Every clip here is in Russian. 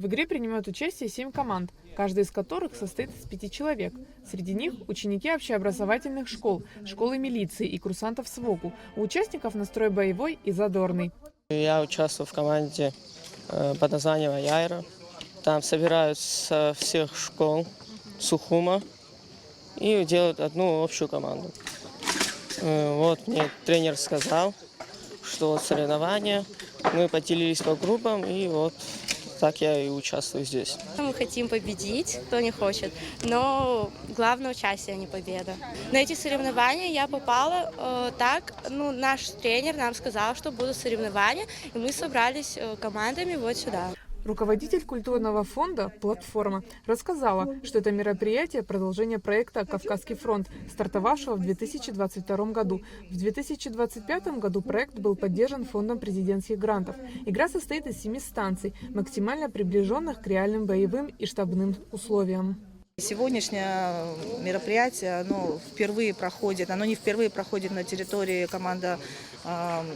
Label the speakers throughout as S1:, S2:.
S1: В игре принимают участие 7 команд, каждая из которых состоит из 5 человек. Среди них ученики общеобразовательных школ, школы милиции и курсантов СВОГУ. У участников настрой боевой и задорный.
S2: Я участвую в команде под названием «Яйра». Там собирают со всех школ Сухума и делают одну общую команду. Вот мне тренер сказал, что соревнования, мы поделились по группам, и вот так я и участвую здесь.
S3: Мы хотим победить, кто не хочет, но главное участие, а не победа. На эти соревнования я попала наш тренер нам сказал, что будут соревнования, и мы собрались командами вот сюда.
S1: Руководитель культурного фонда «Платформа» рассказала, что это мероприятие – продолжение проекта «Кавказский фронт», стартовавшего в 2022 году. В 2025 году проект был поддержан фондом президентских грантов. Игра состоит из 7 станций, максимально приближенных к реальным боевым и штабным условиям.
S4: Сегодняшнее мероприятие, оно не впервые проходит на территории команды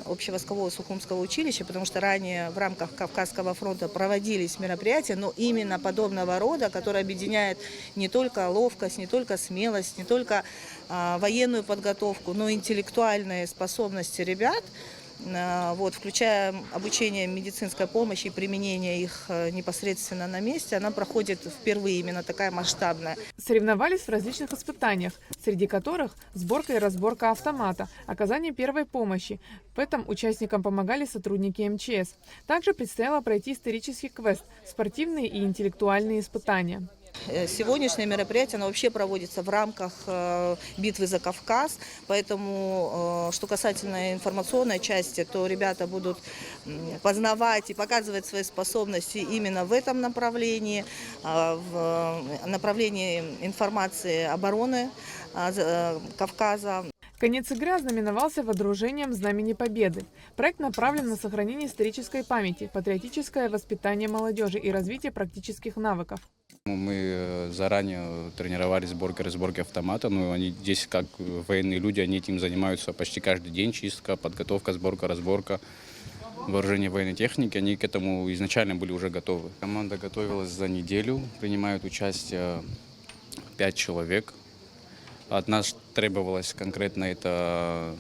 S4: общевойскового Сухумского училища, потому что ранее в рамках Кавказского фронта проводились мероприятия, но именно подобного рода, которые объединяют не только ловкость, не только смелость, не только военную подготовку, но и интеллектуальные способности ребят, включая обучение медицинской помощи и применение их непосредственно на месте, она проходит впервые, именно такая масштабная.
S1: Соревновались в различных испытаниях, среди которых сборка и разборка автомата, оказание первой помощи. В этом участникам помогали сотрудники МЧС. Также предстояло пройти исторический квест, спортивные и интеллектуальные испытания.
S4: Сегодняшнее мероприятие оно вообще проводится в рамках битвы за Кавказ, поэтому, что касательно информационной части, то ребята будут познавать и показывать свои способности именно в этом направлении, в направлении информации обороны Кавказа.
S1: Конец игры ознаменовался водружением Знамени Победы. Проект направлен на сохранение исторической памяти, патриотическое воспитание молодежи и развитие практических навыков.
S5: Мы заранее тренировали сборки и разборки автомата, но они здесь, как военные люди, они этим занимаются почти каждый день. Чистка, подготовка, сборка, разборка, вооружение военной техники. Они к этому изначально были уже готовы. Команда готовилась за неделю, принимают участие 5 человек. От нас требовалось конкретно это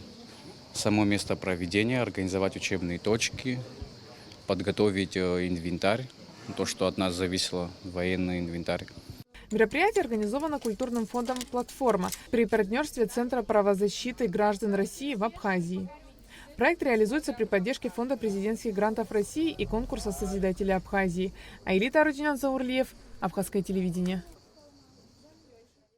S5: само место проведения, организовать учебные точки, подготовить инвентарь. То, что от нас зависело, военный инвентарь.
S1: Мероприятие организовано культурным фондом «Платформа» при партнерстве Центра правозащиты граждан России в Абхазии. Проект реализуется при поддержке Фонда президентских грантов России и конкурса «Созидатели Абхазии». Айлита Арутюнян, Заурлиев, Абхазское телевидение.